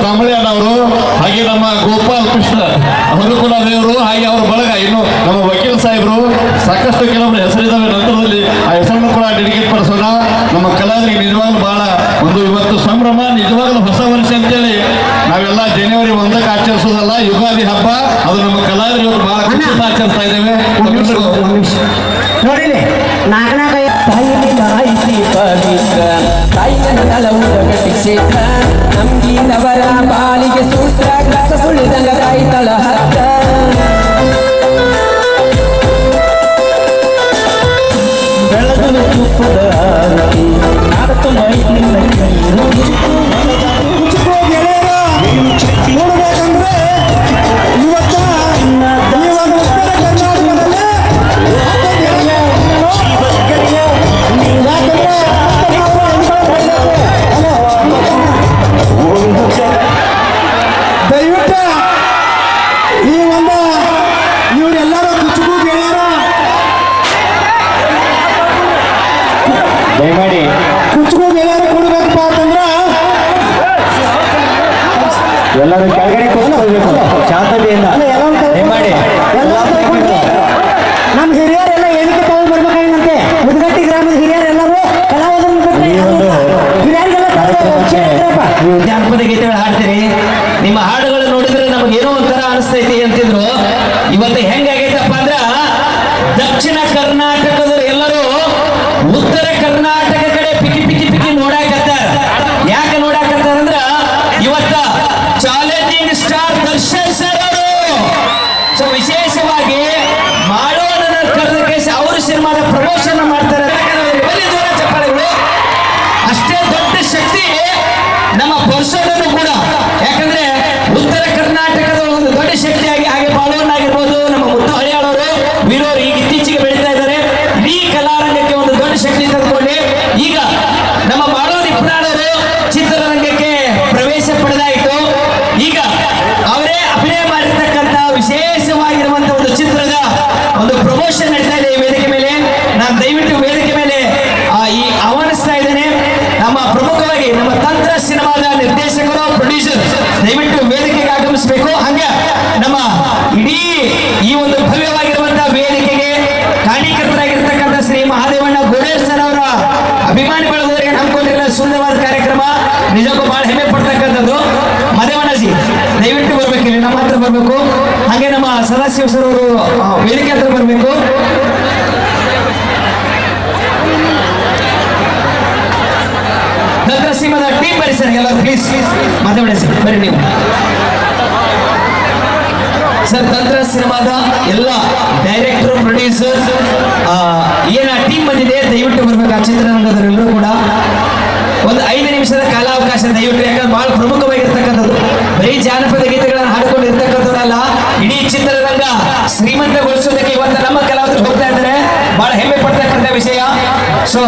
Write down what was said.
ಕಾಂಬಳಿ ಅಣ್ಣವರು, ಹಾಗೆ ನಮ್ಮ ಗೋಪಾಲ್ ಕೃಷ್ಣ ಅವರು ಕೂಡ ದೇವರು, ಹಾಗೆ ಅವರ ಬಳಗ, ಇನ್ನು ನಮ್ಮ ವಕೀಲ್ ಸಾಹೇಬರು, ಸಾಕಷ್ಟು ಕೆಲವೊಂದು ಹೆಸರಿದ್ದಾವೆ. ನಂತರದಲ್ಲಿ ಆ ಹೆಸರನ್ನು ಕೂಡ ಡೆಡಿಕೇಟ್ ಪಡಿಸೋಣ. ನಮ್ಮ ಕಲಾವಿದರಿಗೆ ನಿಜವಾಗ್ಲೂ ಬಹಳ ಒಂದು ಇವತ್ತು ಸಂಭ್ರಮ, ನಿಜವಾಗ್ಲೂ ಹೊಸ ವರ್ಷ ಅಂತೇಳಿ ನಾವೆಲ್ಲ ಜನವರಿ 1ಕ್ಕೆ ಆಚರಿಸೋದಲ್ಲ, ಯುಗಾದಿ ಹಬ್ಬ, ಅದು ನಮ್ಮ ಕಲಾವಿದರು ಬಹಳ ಖುಷಿಯಿಂದ ಆಚರಿಸ್ತಾ ಇದ್ದೇವೆ. ನೋಡಿ ನಾಲ್ಕನಾಗ ಕ್ಷೇತ್ರ ನಮ್ಗಿನವರ ಬಾಲಿಗೆ ಸೂತ್ರ ಸುಳಿದಂಗ ತಾಯಿತಳ ಹತ್ತ ಬೆಳಗಲು ತುಪ್ಪದ ಆರತಿ ನಾಲ್ಕು ಮೈಲಿನ ನೋಡ್ಬೇಕಂದ್ರೆ ಇವತ್ತ ದಯವಿಟ್ಟು ಈ ಒಂದು ಇವರೆಲ್ಲರೂ ಕುಚುಕು ಗೆಳೆಯರ ದಯಮಾಡಿ ಕುಚುಕು ಗೆಳೆಯರು ಕೊಡ್ಬೇಕಪ್ಪ ಅಂತಂದ್ರ ಎಲ್ಲರೂ ಕೆಳಗಡೆ ಕೂತ್ಕೊಳ್ಬೇಕು ಶಾಂತತೆಯಿಂದ. ದಯಮಾಡಿ ನಮ್ಮ ಹಿರಿಯರೆಲ್ಲ ಏನಕ್ಕೆ ತಗೊಂಡು ಬರ್ಬೇಕಾಗಿನಂತೆ ಮುದಗಟ್ಟಿ ಗ್ರಾಮದ ಹಿರಿಯರೆಲ್ಲರೂ ಕಲಾವಿದರನ್ನು ಜಾನಪದ ಗೀತೆಗಳು ಹಾಡ್ತೀರಿ. ನಿಮ್ಮ ಹಾಡುಗಳು ನೋಡಿದ್ರೆ ನಮಗೆ ಏನೋ ಒಂಥರ ಅನಿಸ್ತೈತಿ ಅಂತಿದ್ರು. ಇವತ್ತು ಹೆಂಗಾಗೈತಪ್ಪ ಅಂದ್ರ ದಕ್ಷಿಣ ಕರ್ನಾಟಕದ ಎಲ್ಲರೂ ಉತ್ತರ ಕರ್ನಾಟಕ ಕಡೆ ಪಿಕಿ ಪಿಕಿ ಪಿಕಿ ನೋಡಾಕತ್ತಾರ. ಯಾಕೆ ನೋಡಾಕತ್ತಾರ ಅಂದ್ರ ಇವತ್ತ ಚಾಲೆಂಜಿಂಗ್ ಸ್ಟಾರ್ ದರ್ಶನ್ ಸರ್ ಅವರು ಸೊ ವಿಶೇಷವಾಗಿ ಮಾಡೋಣ ಕರೆದಕ್ಕೆ ಅವರು ಸಿನಿಮಾದ ಪ್ರಮೋಷನ್ ಮಾಡ್ತಾರೆ. ಚಪ್ಪಾಳೆಗಳು ಅಷ್ಟೇ ದೊಡ್ಡ ಶಕ್ತಿ ನಮ್ಮ ಪರ್ಸನಲ್ಲೂ ಕೂಡ. ಯಾಕಂದ್ರೆ ಉತ್ತರ ಕರ್ನಾಟಕದ ಒಂದು ದೊಡ್ಡ ಶಕ್ತಿಯಾಗಿ, ಹಾಗೆ ಬಾಳವಣ್ಣ ಆಗಿರ್ಬೋದು, ನಮ್ಮ ಮುತ್ತು ಹಳಿಯಾಳವರು ವೀರವರು ಈಗ ಇತ್ತೀಚೆಗೆ ಬೆಳೀತಾ ಇದ್ದಾರೆ. ಇಡೀ ಕಲಾರಂಗಕ್ಕೆ ಒಂದು ದೊಡ್ಡ ಶಕ್ತಿ ತಂದುಕೊಂಡು ಈಗ ನಮ್ಮ ಬಾಳವ ನಿಪ್ನಾಳವರು ಚಿತ್ರರಂಗಕ್ಕೆ ಪ್ರವೇಶ ಪಡೆದಾಯಿತು. ಈಗ ಅವರೇ ಅಭಿನಯ ಮಾಡಿರ್ತಕ್ಕಂಥ ವಿಶೇಷವಾಗಿರುವಂತಹ ಒಂದು ಚಿತ್ರದ ಒಂದು ಪ್ರಮೋಷನ್ ನಡೀತಾ ಇದೆ ಈ ವೇದಿಕೆ ಮೇಲೆ. ನಾನು ದಯವಿಟ್ಟು ವೇದಿಕೆ ಮೇಲೆ ಈ ಆಹ್ವಾನಿಸ್ತಾ ಇದ್ದೇನೆ. ನಮ್ಮ ಪ್ರಮುಖವಾಗಿ ನಮ್ಮ ತಂತ್ರ ಸಿನಿಮಾದ ನಿರ್ದೇಶಕರು, ಪ್ರೊಡ್ಯೂಸರ್ ದಯವಿಟ್ಟು ವೇದಿಕೆಗೆ ಆಗಮಿಸಬೇಕು. ಹಂಗ ನಮ್ಮ ಇಡೀ ಈ ಒಂದು ಭವ್ಯವಾಗಿರುವಂತಹ ವೇದಿಕೆಗೆ ಕಾರಣೀಕರ್ತರಾಗಿರ್ತಕ್ಕಂಥ ಶ್ರೀ ಮಹಾದೇವಣ್ಣ ಗೋಡೇರ್ ಸರ್ ಅವರ ಅಭಿಮಾನಿ ಬಳಗದವರಿಗೆ ಹಮ್ಮಿಕೊಂಡಿರುವ ಸುಂದರವಾದ ಕಾರ್ಯಕ್ರಮ ನಿಜಕ್ಕೂ ಬಹಳ ಹೆಮ್ಮೆ ಪಡ್ತಕ್ಕಂಥದ್ದು. ಮದೇವಣ್ಣಜಿ ದಯವಿಟ್ಟು ಬರ್ಬೇಕು, ಇಲ್ಲಿ ನಮ್ಮ ಹತ್ರ ಬರಬೇಕು. ಹಾಗೆ ನಮ್ಮ ಸದಾಶಿವ ಸರ್ ಅವರು ವೇದಿಕೆ ಹತ್ರ ಬರಬೇಕು. ತಂತ್ರ ಸಿನಿಮಾದ ಟೀಮ್ ಬರಿ ಸರ್, ಎಲ್ಲರೂ ಪ್ಲೀಸ್ ಮಾತಾಡಿ ಸರ್, ಬರಿ ನೀವು ಸರ್. ತಂತ್ರ ಸಿನಿಮಾದ ಎಲ್ಲ ಡೈರೆಕ್ಟರ್, ಪ್ರೊಡ್ಯೂಸರ್ ಏನ ಟೀಮ್ ಬಂದಿದೆ, ದಯವಿಟ್ಟು ಬರ್ಬೇಕು. ಆ ಚಿತ್ರರಂಗದವರೆಲ್ಲರೂ ಕೂಡ ಒಂದು 5 ನಿಮಿಷದ ಕಾಲಾವಕಾಶ ದಯವಿಟ್ಟು. ಯಾಕಂದ್ರೆ ಬಹಳ ಪ್ರಮುಖವಾಗಿರ್ತಕ್ಕಂಥದ್ದು, ಬರೀ ಜಾನಪದ ಗೀತೆಗಳನ್ನು ಹಾಡಿಕೊಂಡು ಇರ್ತಕ್ಕಂಥದ್ದಲ್ಲ, ಇಡೀ ಚಿತ್ರರಂಗ ಶ್ರೀಮಂತಗೊಳಿಸೋದಕ್ಕೆ ಇವತ್ತು ನಮ್ಮ ಕಲಾವಿದರು ಹೋಗ್ತಾ ಇದ್ದಾರೆ. ಬಹಳ ಹೆಮ್ಮೆ ಪಡ್ತಕ್ಕಂಥ ವಿಷಯ. ಸೊ